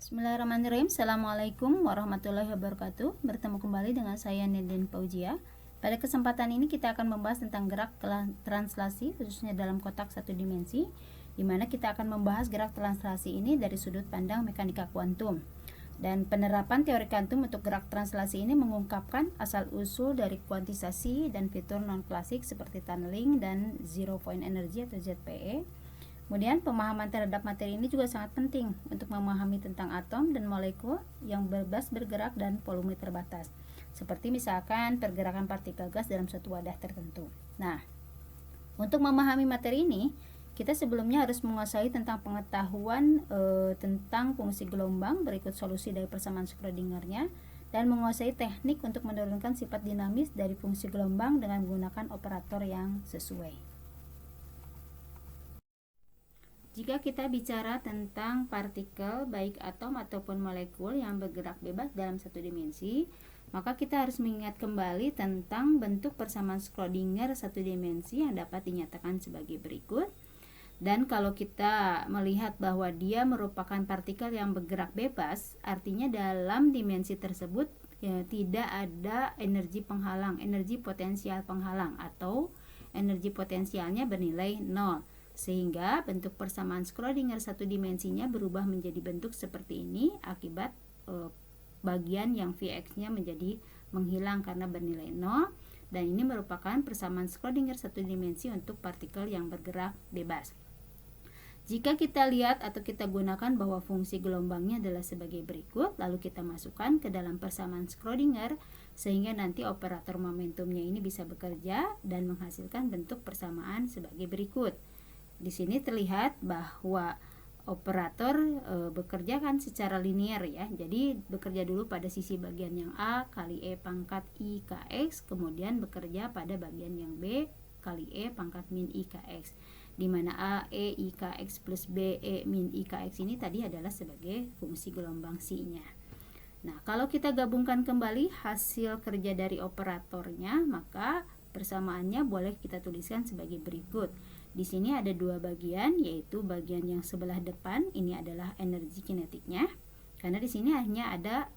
Bismillahirrahmanirrahim. Assalamualaikum warahmatullahi wabarakatuh. Bertemu kembali dengan saya Nidin Fauzia. Pada kesempatan ini kita akan membahas tentang gerak translasi khususnya dalam kotak satu dimensi, di mana kita akan membahas gerak translasi ini dari sudut pandang mekanika kuantum. Dan penerapan teori kuantum untuk gerak translasi ini mengungkapkan asal-usul dari kuantisasi dan fitur non-klasik seperti tunneling dan zero point energy atau ZPE. Kemudian pemahaman terhadap materi ini juga sangat penting untuk memahami tentang atom dan molekul yang bebas bergerak dan volume terbatas. Seperti misalkan pergerakan partikel gas dalam suatu wadah tertentu. Nah, untuk memahami materi ini, kita sebelumnya harus menguasai tentang pengetahuan tentang fungsi gelombang berikut solusi dari persamaan Schrödingernya, dan menguasai teknik untuk menurunkan sifat dinamis dari fungsi gelombang dengan menggunakan operator yang sesuai. Jika kita bicara tentang partikel, baik atom ataupun molekul yang bergerak bebas dalam satu dimensi, maka kita harus mengingat kembali tentang bentuk persamaan Schrödinger satu dimensi yang dapat dinyatakan sebagai berikut. Dan kalau kita melihat bahwa dia merupakan partikel yang bergerak bebas, artinya dalam dimensi tersebut tidak ada energi penghalang, energi potensial penghalang, atau energi potensialnya bernilai 0. Sehingga bentuk persamaan Schrödinger satu dimensinya berubah menjadi bentuk seperti ini akibat bagian yang Vx-nya menjadi menghilang karena bernilai 0, dan ini merupakan persamaan Schrödinger satu dimensi untuk partikel yang bergerak bebas. Jika kita lihat atau kita gunakan bahwa fungsi gelombangnya adalah sebagai berikut, lalu kita masukkan ke dalam persamaan Schrödinger sehingga nanti operator momentumnya ini bisa bekerja dan menghasilkan bentuk persamaan sebagai berikut. Di sini terlihat bahwa operator bekerja kan secara linier ya. Jadi bekerja dulu pada sisi bagian yang A kali E pangkat I KX, kemudian bekerja pada bagian yang B kali E pangkat min I KX. Di mana A E I KX plus B E min I KX ini tadi adalah sebagai fungsi gelombang psi-nya. Nah, kalau kita gabungkan kembali hasil kerja dari operatornya, maka persamaannya boleh kita tuliskan sebagai berikut. Di sini ada dua bagian, yaitu bagian yang sebelah depan ini adalah energi kinetiknya, karena di sini hanya ada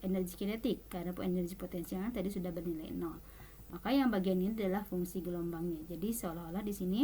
energi kinetik, karena energi potensialnya tadi sudah bernilai 0. Maka yang bagian ini adalah fungsi gelombangnya. Jadi seolah-olah di sini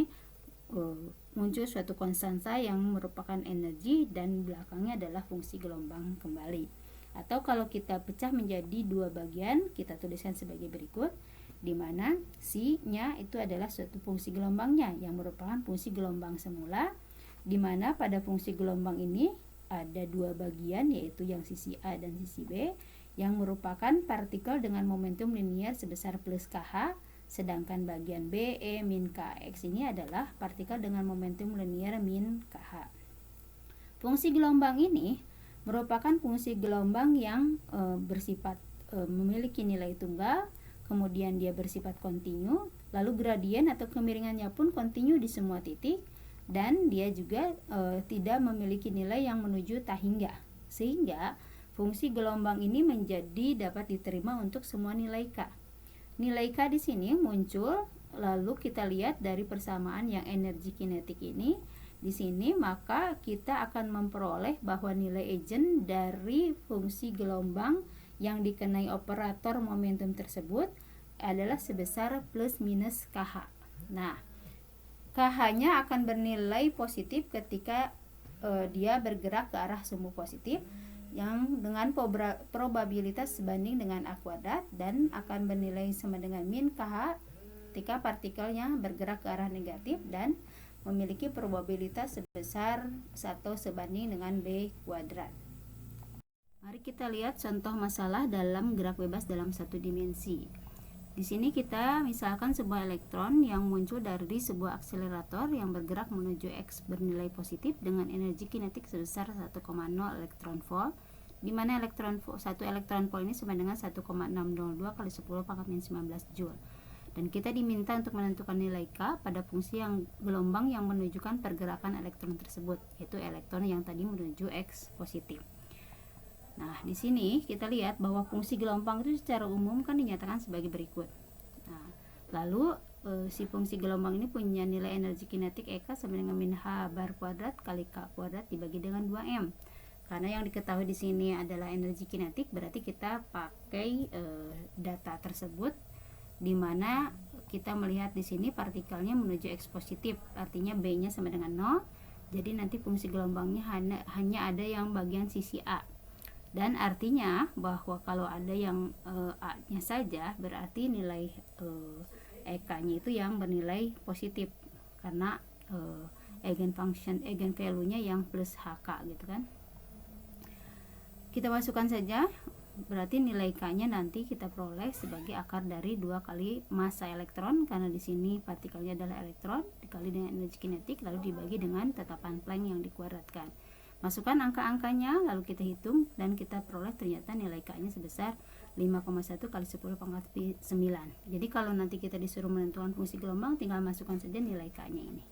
muncul suatu konstanta yang merupakan energi dan belakangnya adalah fungsi gelombang kembali. Atau kalau kita pecah menjadi dua bagian, kita tuliskan sebagai berikut, di mana psi-nya itu adalah suatu fungsi gelombangnya yang merupakan fungsi gelombang semula, di mana pada fungsi gelombang ini ada dua bagian, yaitu yang sisi A dan sisi B, yang merupakan partikel dengan momentum linier sebesar plus KH, sedangkan bagian B, E, min KX ini adalah partikel dengan momentum linier min KH. Fungsi gelombang ini merupakan fungsi gelombang yang bersifat memiliki nilai tunggal, kemudian dia bersifat kontinu, lalu gradien atau kemiringannya pun kontinu di semua titik, dan dia juga tidak memiliki nilai yang menuju tak hingga, sehingga fungsi gelombang ini menjadi dapat diterima untuk semua nilai K. Nilai K di sini muncul, lalu kita lihat dari persamaan yang energi kinetik ini di sini, maka kita akan memperoleh bahwa nilai eigen dari fungsi gelombang yang dikenai operator momentum tersebut adalah sebesar plus minus KH. Nah, KH-nya akan bernilai positif ketika dia bergerak ke arah sumbu positif yang dengan probabilitas sebanding dengan A kuadrat, dan akan bernilai sama dengan min KH ketika partikelnya bergerak ke arah negatif dan memiliki probabilitas sebesar 1 sebanding dengan B kuadrat. Mari kita lihat contoh masalah dalam gerak bebas dalam satu dimensi. Di sini kita misalkan sebuah elektron yang muncul dari sebuah akselerator yang bergerak menuju X bernilai positif dengan energi kinetik sebesar 1,0 elektron volt, di mana satu elektron volt ini sama dengan 1,602 kali 10 pangkat min 19 joule. Dan kita diminta untuk menentukan nilai K pada fungsi yang gelombang yang menunjukkan pergerakan elektron tersebut, yaitu elektron yang tadi menuju X positif. Nah, di sini kita lihat bahwa fungsi gelombang itu secara umum kan dinyatakan sebagai berikut. Nah, lalu si fungsi gelombang ini punya nilai energi kinetik EK sama dengan min H bar kuadrat kali K kuadrat dibagi dengan 2M. Karena yang diketahui di sini adalah energi kinetik, berarti kita pakai data tersebut, di mana kita melihat di sini partikelnya menuju X positif, artinya B-nya sama dengan 0. Jadi nanti fungsi gelombangnya hanya ada yang bagian sisi A. Dan artinya bahwa kalau ada yang A-nya saja, berarti nilai EK-nya itu yang bernilai positif, karena eigen value-nya yang plus HK gitu kan. Kita masukkan saja, berarti nilai K-nya nanti kita peroleh sebagai akar dari 2 kali massa elektron, karena di sini partikelnya adalah elektron, dikali dengan energi kinetik, lalu dibagi dengan tetapan Planck yang dikuadratkan. Masukkan angka-angkanya, lalu kita hitung, dan kita peroleh ternyata nilai K-nya sebesar 5,1 kali 10 pangkat 9. Jadi kalau nanti kita disuruh menentukan fungsi gelombang, tinggal masukkan saja nilai K-nya ini.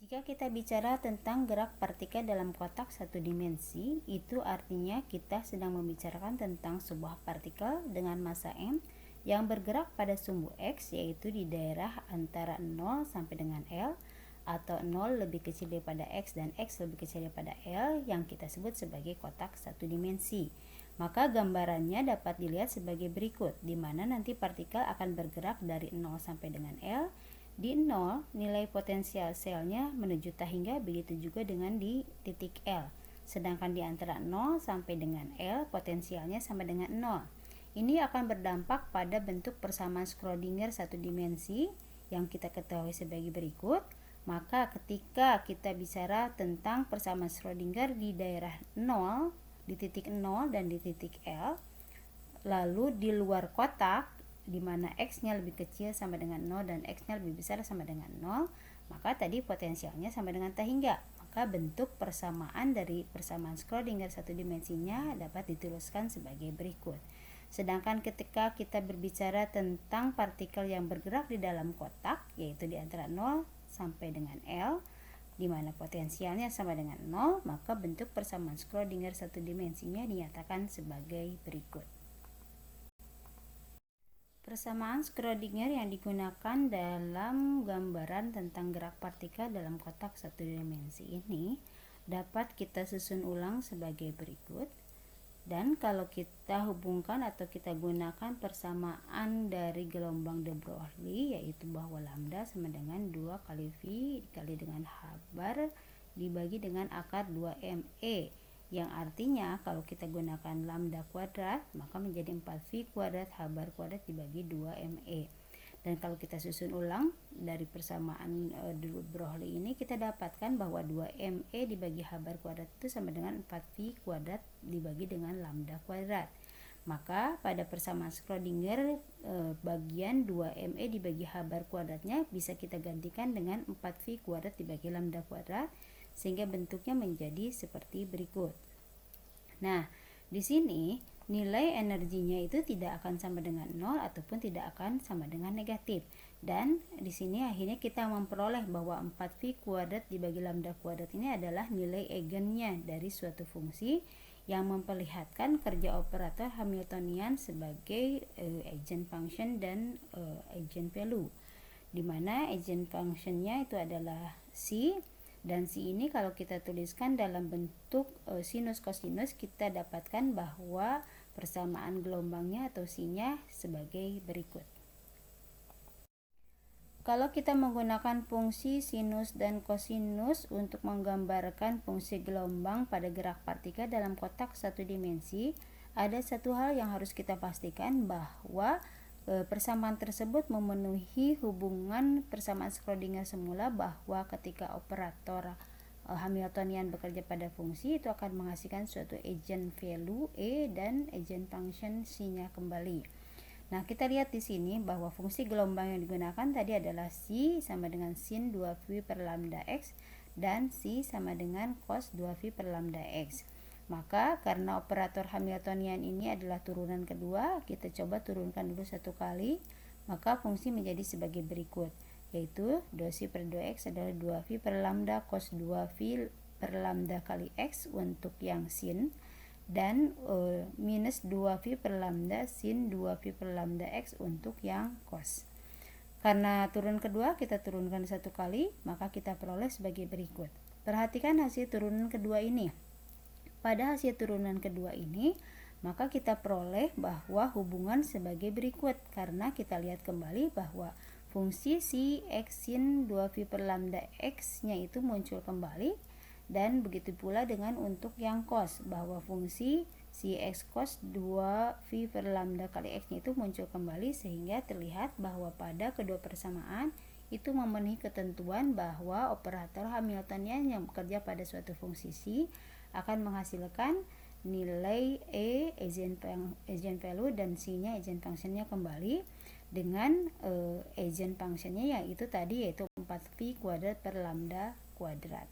Jika kita bicara tentang gerak partikel dalam kotak satu dimensi, itu artinya kita sedang membicarakan tentang sebuah partikel dengan massa m yang bergerak pada sumbu X, yaitu di daerah antara 0 sampai dengan L, atau 0 lebih kecil daripada X dan X lebih kecil daripada L, yang kita sebut sebagai kotak satu dimensi. Maka gambarannya dapat dilihat sebagai berikut, di mana nanti partikel akan bergerak dari 0 sampai dengan L. Di 0, nilai potensial selnya menuju tahingga, begitu juga dengan di titik L. Sedangkan di antara 0 sampai dengan L, potensialnya sama dengan 0. Ini akan berdampak pada bentuk persamaan Schrödinger satu dimensi yang kita ketahui sebagai berikut. Maka ketika kita bicara tentang persamaan Schrödinger di daerah 0, di titik 0 dan di titik L, lalu di luar kotak, di mana X-nya lebih kecil sama dengan 0 dan X-nya lebih besar sama dengan 0, maka tadi potensialnya sama dengan tahingga. Maka bentuk persamaan dari persamaan Schrödinger satu dimensinya dapat dituliskan sebagai berikut. Sedangkan ketika kita berbicara tentang partikel yang bergerak di dalam kotak, yaitu di antara 0 sampai dengan L, di mana potensialnya sama dengan 0, maka bentuk persamaan Schrödinger satu dimensinya dinyatakan sebagai berikut. Persamaan Schrödinger yang digunakan dalam gambaran tentang gerak partikel dalam kotak satu dimensi ini dapat kita susun ulang sebagai berikut. Dan kalau kita hubungkan atau kita gunakan persamaan dari gelombang de Broglie, yaitu bahwa lambda sama dengan 2 kali V dikali dengan H bar dibagi dengan akar 2ME, yang artinya kalau kita gunakan lambda kuadrat maka menjadi 4V kuadrat H bar kuadrat dibagi 2ME. Dan kalau kita susun ulang dari persamaan de Broglie ini, kita dapatkan bahwa 2ME dibagi H bar kuadrat itu sama dengan 4V kuadrat dibagi dengan lambda kuadrat. Maka pada persamaan Schrödinger bagian 2ME dibagi H bar kuadratnya bisa kita gantikan dengan 4V kuadrat dibagi lambda kuadrat, sehingga bentuknya menjadi seperti berikut. Nah, di sini nilai energinya itu tidak akan sama dengan 0 ataupun tidak akan sama dengan negatif. Dan di sini akhirnya kita memperoleh bahwa 4V kuadrat dibagi lambda kuadrat ini adalah nilai eigennya dari suatu fungsi, yang memperlihatkan kerja operator Hamiltonian sebagai eigen function dan eigen value, di mana eigen functionnya itu adalah C. Dan si ini kalau kita tuliskan dalam bentuk sinus kosinus, kita dapatkan bahwa persamaan gelombangnya atau si-nya sebagai berikut. Kalau kita menggunakan fungsi sinus dan kosinus untuk menggambarkan fungsi gelombang pada gerak partikel dalam kotak satu dimensi, ada satu hal yang harus kita pastikan, bahwa persamaan tersebut memenuhi hubungan persamaan Schrödinger semula, bahwa ketika operator Hamiltonian bekerja pada fungsi itu akan menghasilkan suatu eigen value E dan eigen function C-nya kembali. Nah, kita lihat di sini bahwa fungsi gelombang yang digunakan tadi adalah C sama dengan sin 2V per lambda X dan C sama dengan cos 2V per lambda X. Maka karena operator Hamiltonian ini adalah turunan kedua, kita coba turunkan dulu satu kali, maka fungsi menjadi sebagai berikut, yaitu 2C per 2X adalah 2V per lambda cos 2V per lambda kali X untuk yang sin, dan minus 2V per lambda sin 2V per lambda X untuk yang cos. Karena turun kedua kita turunkan satu kali, maka kita peroleh sebagai berikut. Perhatikan hasil turunan kedua ini. Pada hasil turunan kedua ini, maka kita peroleh bahwa hubungan sebagai berikut, karena kita lihat kembali bahwa fungsi si x sin 2v per lambda x nya itu muncul kembali, dan begitu pula dengan untuk yang cos, bahwa fungsi si x cos 2v per lambda kali x nya itu muncul kembali, sehingga terlihat bahwa pada kedua persamaan itu memenuhi ketentuan bahwa operator Hamiltonian yang bekerja pada suatu fungsi C akan menghasilkan nilai E eigenvalue dan C-nya eigenfunctionnya kembali dengan eigenfunctionnya yaitu 4V kuadrat per lambda kuadrat.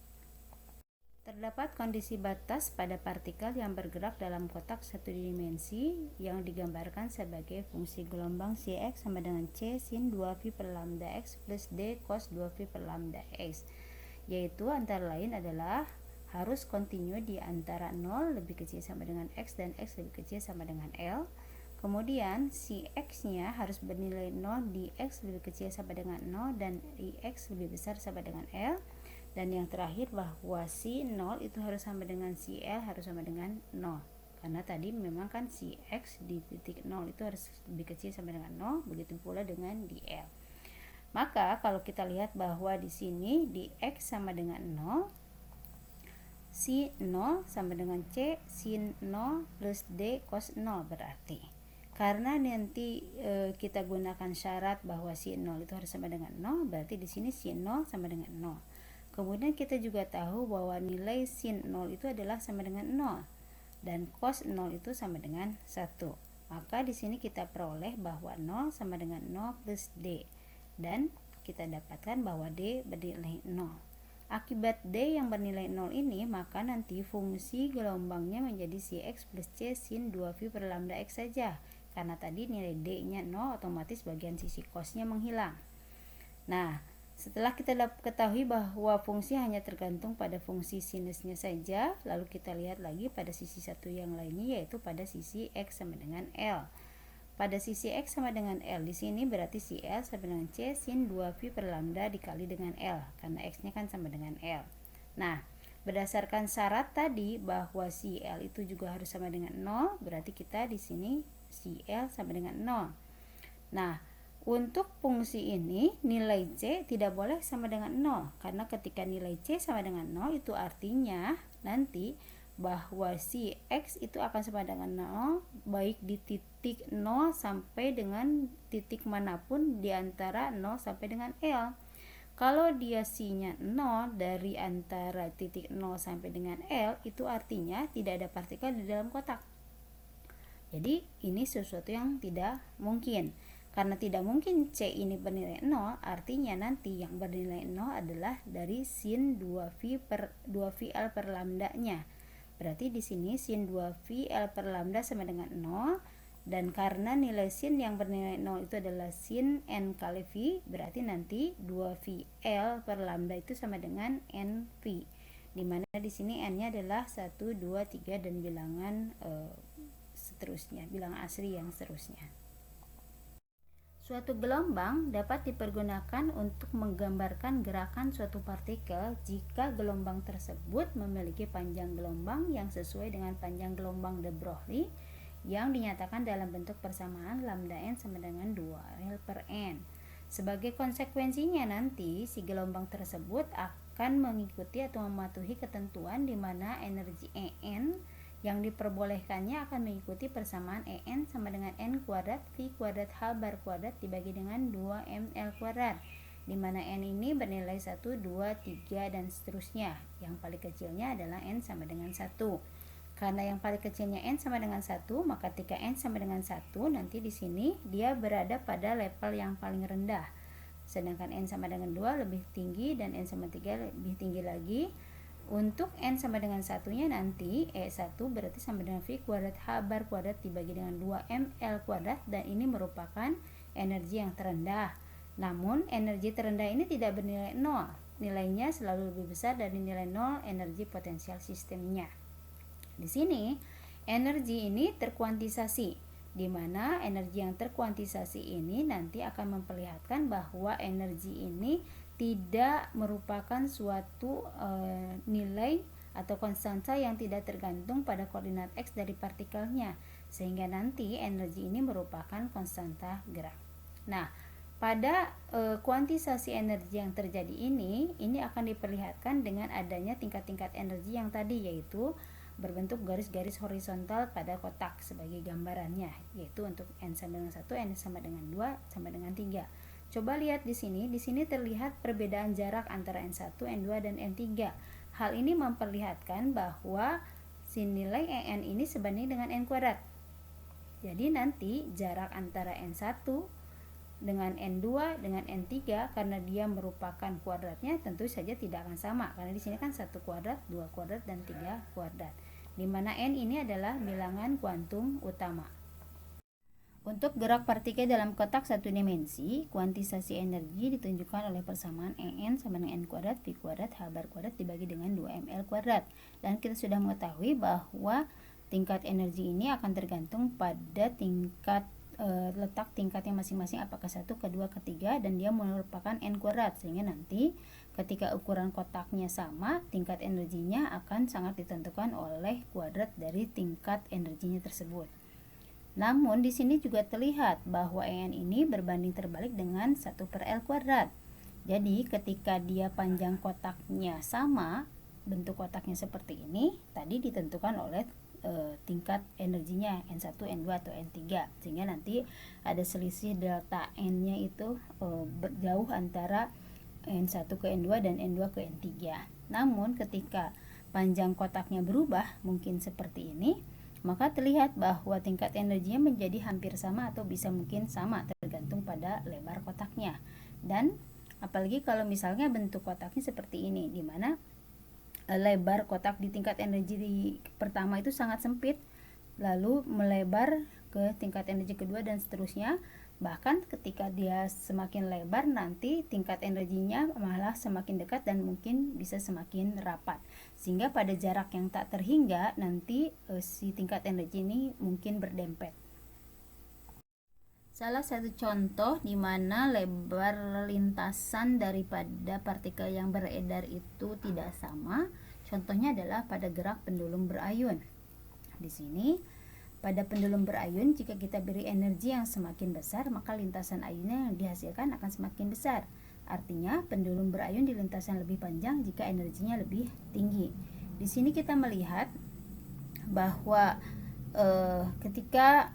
Terdapat kondisi batas pada partikel yang bergerak dalam kotak satu dimensi yang digambarkan sebagai fungsi gelombang Cx sama dengan C sin 2V per lambda x plus D cos 2V per lambda x, yaitu antara lain adalah harus kontinu di antara 0 lebih kecil sama dengan x dan x lebih kecil sama dengan L. Kemudian si x-nya harus bernilai 0 di x lebih kecil sama dengan 0 dan di x lebih besar sama dengan L. Dan yang terakhir bahwa si 0 itu harus sama dengan si L harus sama dengan 0. Karena tadi memang kan si x di titik 0 itu harus lebih kecil sama dengan 0, begitu pula dengan di L. Maka kalau kita lihat bahwa di sini di x sama dengan 0, si 0 sama dengan C sin 0 plus D cos 0 berarti. Karena nanti kita gunakan syarat bahwa si 0 itu harus sama dengan 0, berarti di sini si 0 sama dengan 0. Kemudian kita juga tahu bahwa nilai sin 0 itu adalah sama dengan 0 dan cos 0 itu sama dengan 1. Maka di sini kita peroleh bahwa 0 sama dengan 0 plus D dan kita dapatkan bahwa D bernilai 0. Akibat D yang bernilai 0 ini, maka nanti fungsi gelombangnya menjadi Cx plus C sin 2V per lambda x saja. Karena tadi nilai D-nya 0, otomatis bagian sisi cosnya menghilang. Nah, setelah kita ketahui bahwa fungsi hanya tergantung pada fungsi sinusnya saja, lalu kita lihat lagi pada sisi satu yang lainnya, yaitu pada sisi x sama dengan L. Pada sisi x sama dengan L di sini berarti si L sama dengan C sin 2V per lambda dikali dengan L, karena x-nya kan sama dengan L. Nah, berdasarkan syarat tadi bahwa si L itu juga harus sama dengan 0, berarti kita di sini si L sama dengan 0. Nah, untuk fungsi ini nilai C tidak boleh sama dengan 0, karena ketika nilai C sama dengan 0 itu artinya nanti bahwa si x itu akan sama dengan 0 baik di titik 0 sampai dengan titik manapun di antara 0 sampai dengan L. Kalau dia C-nya 0 dari antara titik 0 sampai dengan L, itu artinya tidak ada partikel di dalam kotak. Jadi ini sesuatu yang tidak mungkin. Karena tidak mungkin C ini bernilai 0, artinya nanti yang bernilai 0 adalah dari sin 2VL per lambda-nya. Berarti di sini sin 2VL per lambda sama dengan 0, dan karena nilai sin yang bernilai 0 itu adalah sin n kali V, berarti nanti 2VL per lambda itu sama dengan NV. Dimana di sini n-nya adalah 1, 2, 3 dan bilangan seterusnya, bilangan asli yang seterusnya. Suatu gelombang dapat dipergunakan untuk menggambarkan gerakan suatu partikel jika gelombang tersebut memiliki panjang gelombang yang sesuai dengan panjang gelombang de Broglie yang dinyatakan dalam bentuk persamaan lambda n sama dengan 2L per n. Sebagai konsekuensinya nanti si gelombang tersebut akan mengikuti atau mematuhi ketentuan di mana energi En yang diperbolehkannya akan mengikuti persamaan En sama dengan n kuadrat V kuadrat H bar kuadrat dibagi dengan 2mL kuadrat, di mana n ini bernilai 1, 2, 3 dan seterusnya. Yang paling kecilnya adalah n sama dengan 1. Karena yang paling kecilnya n sama dengan 1, maka ketika n sama dengan 1, nanti di sini dia berada pada level yang paling rendah. Sedangkan n sama dengan 2 lebih tinggi dan n sama 3 lebih tinggi lagi. Untuk n sama dengan 1-nya nanti E1 berarti sama dengan V kuadrat H bar kuadrat dibagi dengan 2mL kuadrat, dan ini merupakan energi yang terendah. Namun energi terendah ini tidak bernilai 0. Nilainya selalu lebih besar dari nilai 0 energi potensial sistemnya. Di sini energi ini terkuantisasi, di mana energi yang terkuantisasi ini nanti akan memperlihatkan bahwa energi ini tidak merupakan suatu nilai atau konstanta yang tidak tergantung pada koordinat X dari partikelnya, sehingga nanti energi ini merupakan konstanta gerak. Nah, pada kuantisasi energi yang terjadi ini akan diperlihatkan dengan adanya tingkat-tingkat energi yang tadi, yaitu berbentuk garis-garis horizontal pada kotak sebagai gambarannya, yaitu untuk N sama dengan 1, N sama dengan 2, sama dengan 3. Coba lihat di sini terlihat perbedaan jarak antara N1, N2, dan N3. Hal ini memperlihatkan bahwa si nilai En ini sebanding dengan N kuadrat. Jadi nanti jarak antara N1 dengan N2 dengan N3, karena dia merupakan kuadratnya, tentu saja tidak akan sama, karena di sini kan 1 kuadrat, 2 kuadrat, dan 3 kuadrat, di mana N ini adalah bilangan kuantum utama. Untuk gerak partikel dalam kotak satu dimensi, kuantisasi energi ditunjukkan oleh persamaan En sama dengan N kuadrat V kuadrat H bar kuadrat dibagi dengan 2mL kuadrat. Dan kita sudah mengetahui bahwa tingkat energi ini akan tergantung pada tingkat letak tingkatnya masing-masing, apakah 1, kedua, ketiga, dan dia merupakan N kuadrat, sehingga nanti ketika ukuran kotaknya sama, tingkat energinya akan sangat ditentukan oleh kuadrat dari tingkat energinya tersebut. Namun di sini juga terlihat bahwa En ini berbanding terbalik dengan 1/L kuadrat. Jadi ketika dia panjang kotaknya sama, bentuk kotaknya seperti ini, tadi ditentukan oleh tingkat energinya N1, N2, atau N3, sehingga nanti ada selisih delta N-nya itu jauh antara N1 ke N2 dan N2 ke N3. Namun ketika panjang kotaknya berubah, mungkin seperti ini, maka terlihat bahwa tingkat energinya menjadi hampir sama atau bisa mungkin sama, tergantung pada lebar kotaknya. Dan apalagi kalau misalnya bentuk kotaknya seperti ini, di mana lebar kotak di tingkat energi pertama itu sangat sempit, lalu melebar ke tingkat energi kedua dan seterusnya. Bahkan ketika dia semakin lebar, nanti tingkat energinya malah semakin dekat dan mungkin bisa semakin rapat, sehingga pada jarak yang tak terhingga nanti si tingkat energi ini mungkin berdempet. Salah satu contoh di mana lebar lintasan daripada partikel yang beredar itu tidak sama, contohnya adalah pada gerak pendulum berayun. Di sini, pada pendulum berayun, jika kita beri energi yang semakin besar, maka lintasan ayunnya yang dihasilkan akan semakin besar. Artinya, pendulum berayun di lintasan lebih panjang jika energinya lebih tinggi. Di sini kita melihat bahwa ketika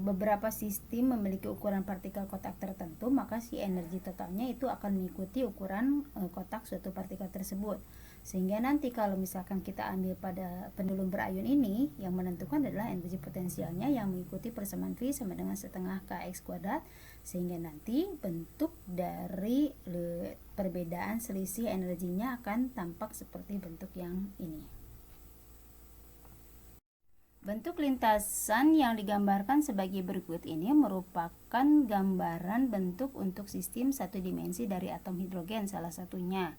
beberapa sistem memiliki ukuran partikel kotak tertentu, maka si energi totalnya itu akan mengikuti ukuran kotak suatu partikel tersebut. Sehingga nanti kalau misalkan kita ambil pada pendulum berayun ini, yang menentukan adalah energi potensialnya yang mengikuti persamaan V sama dengan setengah Kx kuadrat, sehingga nanti bentuk dari perbedaan selisih energinya akan tampak seperti bentuk yang ini. Bentuk lintasan yang digambarkan sebagai berikut ini merupakan gambaran bentuk untuk sistem satu dimensi dari atom hidrogen salah satunya,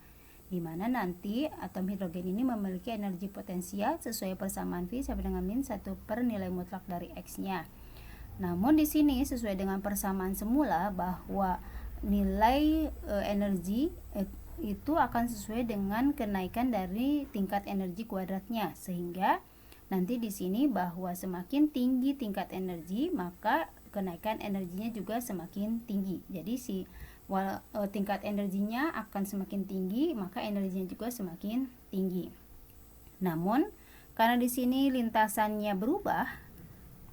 di mana nanti atom hidrogen ini memiliki energi potensial sesuai persamaan V sama dengan min 1 per nilai mutlak dari X-nya. Namun di sini sesuai dengan persamaan semula bahwa nilai energi itu akan sesuai dengan kenaikan dari tingkat energi kuadratnya, sehingga nanti di sini bahwa semakin tinggi tingkat energi, maka kenaikan energinya juga semakin tinggi. Jadi tingkat energinya akan semakin tinggi, maka energinya juga semakin tinggi. Namun karena di sini lintasannya berubah,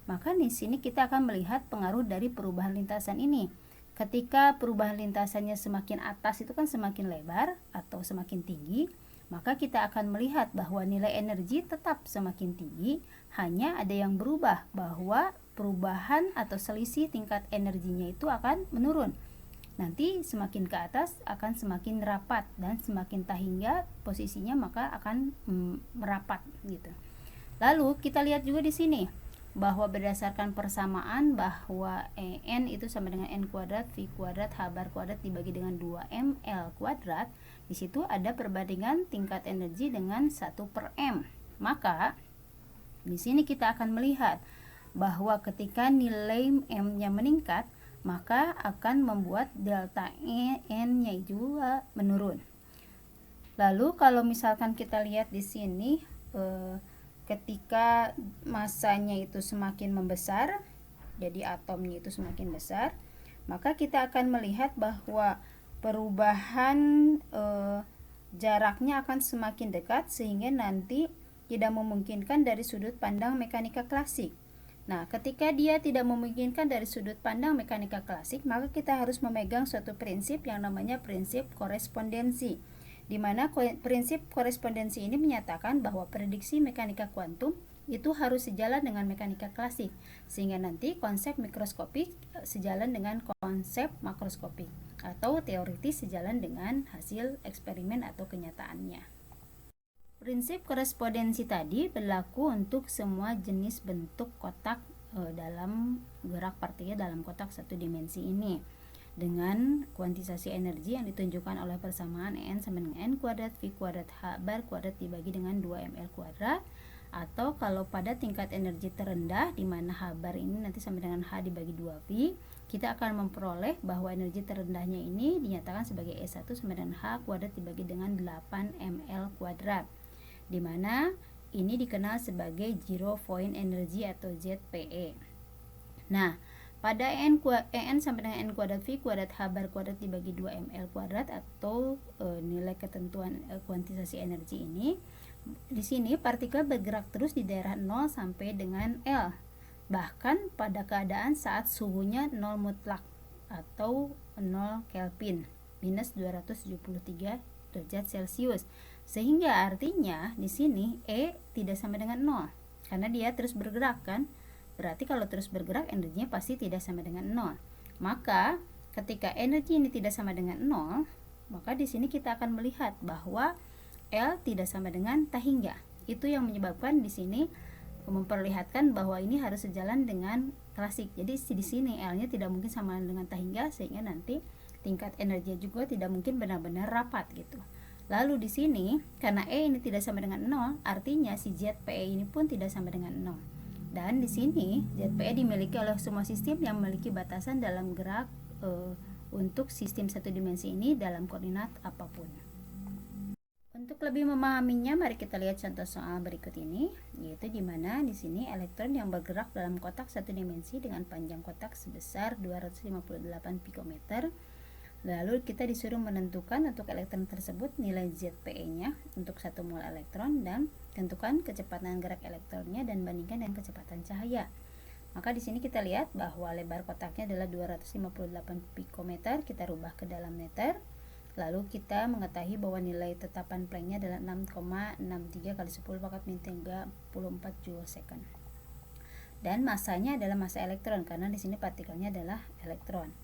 maka di sini kita akan melihat pengaruh dari perubahan lintasan ini. Ketika perubahan lintasannya semakin atas itu kan semakin lebar atau semakin tinggi, maka kita akan melihat bahwa nilai energi tetap semakin tinggi, hanya ada yang berubah, bahwa perubahan atau selisih tingkat energinya itu akan menurun. Nanti semakin ke atas akan semakin rapat, dan semakin tak hingga posisinya maka akan merapat gitu. Lalu kita lihat juga di sini bahwa berdasarkan persamaan bahwa En itu sama dengan N kuadrat V kuadrat H bar kuadrat dibagi dengan 2mL kuadrat, di situ ada perbandingan tingkat energi dengan 1/m. Maka di sini kita akan melihat bahwa ketika nilai M-nya meningkat, maka akan membuat delta n-nya juga menurun. Lalu kalau misalkan kita lihat di sini ketika masanya itu semakin membesar, jadi atomnya itu semakin besar, maka kita akan melihat bahwa perubahan jaraknya akan semakin dekat sehingga nanti tidak memungkinkan dari sudut pandang mekanika klasik. Nah, ketika dia tidak memungkinkan dari sudut pandang mekanika klasik, maka kita harus memegang suatu prinsip yang namanya prinsip korespondensi, di mana prinsip korespondensi ini menyatakan bahwa prediksi mekanika kuantum itu harus sejalan dengan mekanika klasik, sehingga nanti konsep mikroskopik sejalan dengan konsep makroskopik, atau teoritis sejalan dengan hasil eksperimen atau kenyataannya. Prinsip korespondensi tadi berlaku untuk semua jenis bentuk kotak dalam gerak partikel dalam kotak satu dimensi ini, dengan kuantisasi energi yang ditunjukkan oleh persamaan En sama dengan N kuadrat V kuadrat H bar kuadrat dibagi dengan 2mL kuadrat, atau kalau pada tingkat energi terendah di mana H bar ini nanti sama dengan H dibagi 2V, kita akan memperoleh bahwa energi terendahnya ini dinyatakan sebagai E1 sama dengan H kuadrat dibagi dengan 8mL kuadrat, di mana ini dikenal sebagai zero point energy atau ZPE. Nah, pada En sampai dengan N kuadrat V kuadrat H bar kuadrat dibagi 2mL kuadrat atau nilai ketentuan kuantisasi energi ini, di sini partikel bergerak terus di daerah 0 sampai dengan L, bahkan pada keadaan saat suhunya 0 mutlak atau 0 Kelvin minus 273 derajat Celcius, sehingga artinya di sini E tidak sama dengan 0 karena dia terus bergerak kan. Berarti kalau terus bergerak energinya pasti tidak sama dengan 0. Maka ketika energi ini tidak sama dengan 0, maka di sini kita akan melihat bahwa L tidak sama dengan T hingga. Itu yang menyebabkan di sini memperlihatkan bahwa ini harus sejalan dengan klasik. Jadi di sini L-nya tidak mungkin sama dengan T hingga, sehingga nanti tingkat energi juga tidak mungkin benar-benar rapat gitu. Lalu di sini karena E ini tidak sama dengan 0, artinya si ZPE ini pun tidak sama dengan 0. Dan di sini ZPE dimiliki oleh semua sistem yang memiliki batasan dalam gerak untuk sistem satu dimensi ini dalam koordinat apapun. Untuk lebih memahaminya, mari kita lihat contoh soal berikut ini, yaitu di mana di sini elektron yang bergerak dalam kotak satu dimensi dengan panjang kotak sebesar 258 pikometer. Lalu kita disuruh menentukan untuk elektron tersebut nilai ZPE-nya untuk 1 mol elektron dan tentukan kecepatan gerak elektronnya dan bandingkan dengan kecepatan cahaya. Maka di sini kita lihat bahwa lebar kotaknya adalah 258 pikometer, kita rubah ke dalam meter. Lalu kita mengetahui bahwa nilai tetapan Planck-nya adalah 6,63 kali 10 pangkat min 34 joule second. Dan masanya adalah massa elektron karena di sini partikelnya adalah elektron.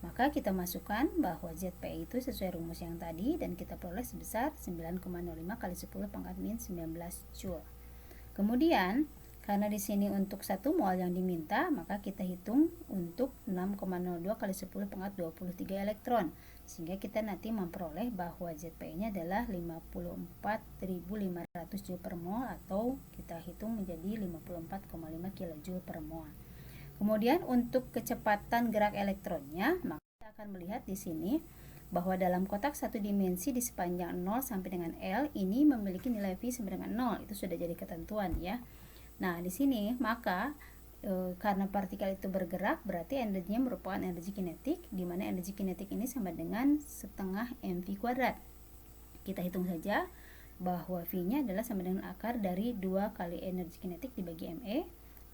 Maka kita masukkan bahwa ZPE itu sesuai rumus yang tadi dan kita peroleh sebesar 9,05 kali 10 pangkat min 19 joule. Kemudian karena di sini untuk 1 mol yang diminta, maka kita hitung untuk 6,02 kali 10 pangkat 23 elektron. Sehingga kita nanti memperoleh bahwa ZPE-nya adalah 54.500 joule per mol, atau kita hitung menjadi 54,5 kilojoule per mol. Kemudian untuk kecepatan gerak elektronnya, maka kita akan melihat di sini bahwa dalam kotak satu dimensi di sepanjang 0 sampai dengan L ini memiliki nilai V sama dengan 0. Itu sudah jadi ketentuan ya. Nah, di sini maka karena partikel itu bergerak, berarti energinya merupakan energi kinetik, di mana energi kinetik ini sama dengan setengah mv kuadrat. Kita hitung saja bahwa V-nya adalah sama dengan akar dari 2 kali energi kinetik dibagi ME.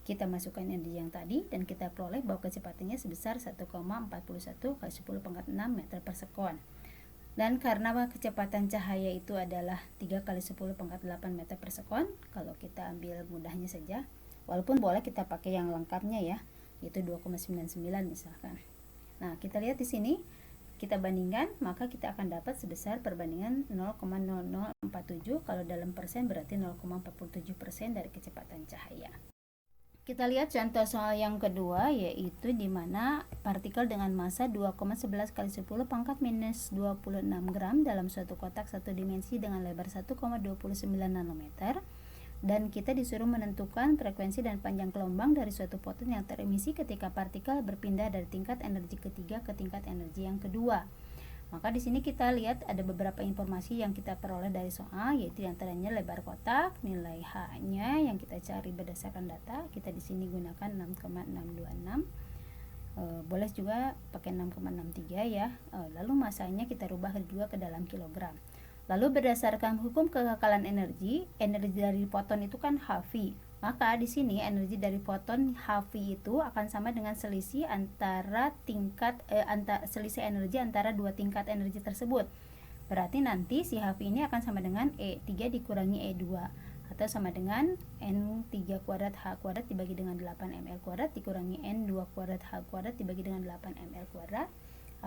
Kita masukkan energi yang tadi dan kita peroleh bahwa kecepatannya sebesar 1,41 kali 10 pangkat 6 meter per sekon. Dan karena kecepatan cahaya itu adalah 3 kali 10 pangkat 8 meter per sekon, kalau kita ambil mudahnya saja, walaupun boleh kita pakai yang lengkapnya ya, yaitu 2,99 misalkan. Nah, kita lihat di sini, kita bandingkan, maka kita akan dapat sebesar perbandingan 0,0047, kalau dalam persen berarti 0,47% dari kecepatan cahaya. Kita lihat contoh soal yang kedua, yaitu di mana partikel dengan massa 2,11 kali 10 pangkat minus 26 gram dalam suatu kotak satu dimensi dengan lebar 1,29 nanometer dan kita disuruh menentukan frekuensi dan panjang gelombang dari suatu foton yang teremisi ketika partikel berpindah dari tingkat energi ketiga ke tingkat energi yang kedua. Maka di sini kita lihat ada beberapa informasi yang kita peroleh dari soal, yaitu antaranya lebar kotak, nilai H-nya yang kita cari berdasarkan data. Kita di sini gunakan 6,626. Boleh juga pakai 6,63 ya. Lalu masanya kita rubah kedua ke dalam kilogram. Lalu berdasarkan hukum kekekalan energi dari foton itu kan Hv. Maka di sini energi dari foton Hv itu akan sama dengan selisih selisih energi antara dua tingkat energi tersebut. Berarti nanti si Hv ini akan sama dengan E3 dikurangi E2 atau sama dengan N3 kuadrat H kuadrat dibagi dengan 8 ml kuadrat dikurangi N2 kuadrat H kuadrat dibagi dengan 8 ml kuadrat.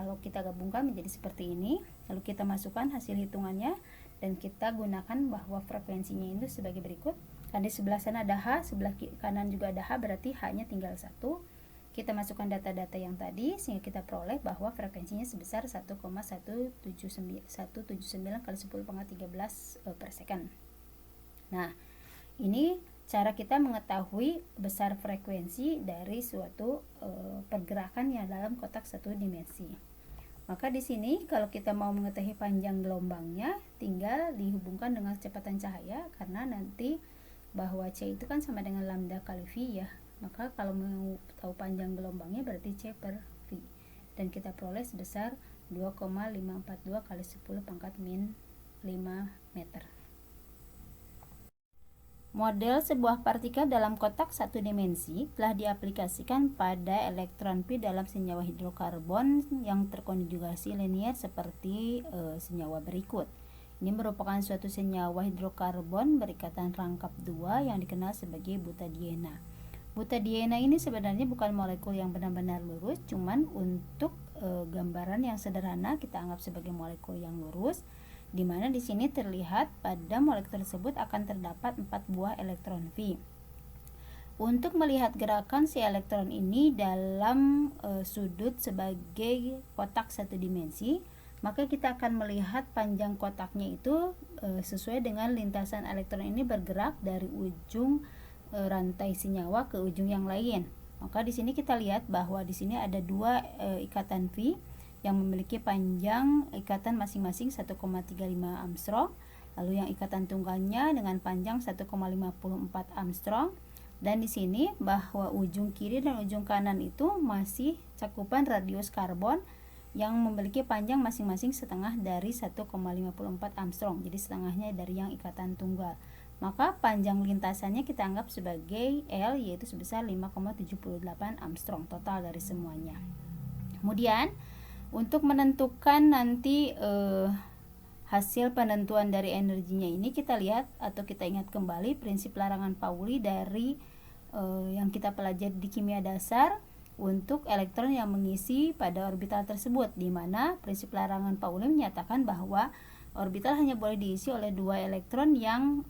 Lalu kita gabungkan menjadi seperti ini, lalu kita masukkan hasil hitungannya dan kita gunakan bahwa frekuensinya itu sebagai berikut. Kan di sebelah sana ada H, sebelah kanan juga ada H, berarti H-nya tinggal 1. Kita masukkan data-data yang tadi sehingga kita peroleh bahwa frekuensinya sebesar 1,179 kali 10 pangkat 13 per second. Nah, ini cara kita mengetahui besar frekuensi dari suatu pergerakan yang dalam kotak satu dimensi. Maka di sini kalau kita mau mengetahui panjang gelombangnya, tinggal dihubungkan dengan kecepatan cahaya, karena nanti bahwa C itu kan sama dengan lambda kali V ya. Maka kalau mau tahu panjang gelombangnya berarti C per V. Dan kita peroleh sebesar 2,542 kali 10 pangkat min 5 meter. Model sebuah partikel dalam kotak satu dimensi telah diaplikasikan pada elektron pi dalam senyawa hidrokarbon yang terkonjugasi linier seperti senyawa berikut. Ini merupakan suatu senyawa hidrokarbon berikatan rangkap 2 yang dikenal sebagai butadiena. Butadiena ini sebenarnya bukan molekul yang benar-benar lurus, cuman untuk gambaran yang sederhana kita anggap sebagai molekul yang lurus, di mana di sini terlihat pada molekul tersebut akan terdapat 4 buah elektron V. Untuk melihat gerakan si elektron ini dalam sudut sebagai kotak satu dimensi, maka kita akan melihat panjang kotaknya itu sesuai dengan lintasan elektron ini bergerak dari ujung rantai senyawa ke ujung yang lain. Maka di sini kita lihat bahwa di sini ada dua ikatan V yang memiliki panjang ikatan masing-masing 1,35 Armstrong, lalu yang ikatan tunggalnya dengan panjang 1,54 Armstrong, dan di sini bahwa ujung kiri dan ujung kanan itu masih cakupan radius karbon yang memiliki panjang masing-masing setengah dari 1,54 Armstrong, jadi setengahnya dari yang ikatan tunggal. Maka panjang lintasannya kita anggap sebagai L, yaitu sebesar 5,78 Armstrong total dari semuanya. Kemudian untuk menentukan nanti hasil penentuan dari energinya ini, kita lihat atau kita ingat kembali prinsip larangan Pauli dari yang kita pelajari di kimia dasar untuk elektron yang mengisi pada orbital tersebut, di mana prinsip larangan Pauli menyatakan bahwa orbital hanya boleh diisi oleh dua elektron yang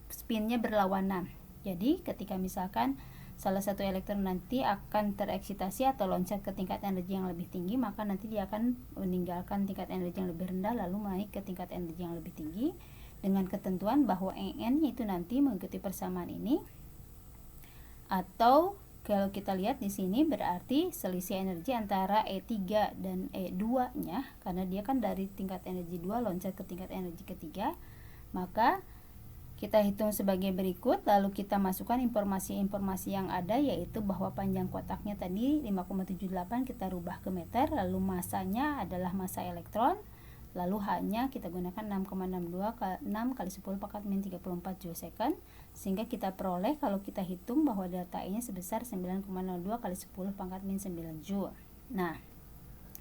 spinnya berlawanan. Jadi ketika misalkan salah satu elektron nanti akan tereksitasi atau loncat ke tingkat energi yang lebih tinggi, maka nanti dia akan meninggalkan tingkat energi yang lebih rendah lalu naik ke tingkat energi yang lebih tinggi, dengan ketentuan bahwa En itu nanti mengikuti persamaan ini. Atau kalau kita lihat di sini berarti selisih energi antara E3 dan E2-nya, karena dia kan dari tingkat energi 2 loncat ke tingkat energi ketiga, maka kita hitung sebagai berikut, lalu kita masukkan informasi-informasi yang ada, yaitu bahwa panjang kotaknya tadi 5,78 kita rubah ke meter, lalu masanya adalah massa elektron, lalu H-nya kita gunakan 6,626 kali 10 pangkat min 34 joule second, sehingga kita peroleh kalau kita hitung bahwa delta E-nya sebesar 9,02 kali 10 pangkat min 9 joule. Nah,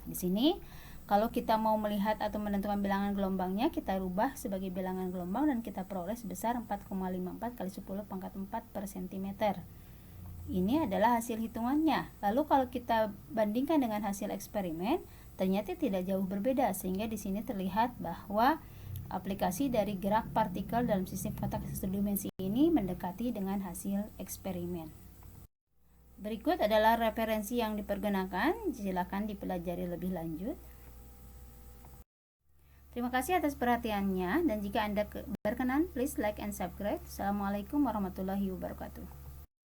di sini kalau kita mau melihat atau menentukan bilangan gelombangnya, kita rubah sebagai bilangan gelombang dan kita peroleh sebesar 4,54 kali 10 pangkat 4 per cm. Ini adalah hasil hitungannya. Lalu kalau kita bandingkan dengan hasil eksperimen, ternyata tidak jauh berbeda, sehingga di sini terlihat bahwa aplikasi dari gerak partikel dalam sistem kotak satu dimensi ini mendekati dengan hasil eksperimen. Berikut adalah referensi yang dipergunakan, silakan dipelajari lebih lanjut. Terima kasih atas perhatiannya, dan jika Anda berkenan, please like and subscribe. Assalamualaikum warahmatullahi wabarakatuh.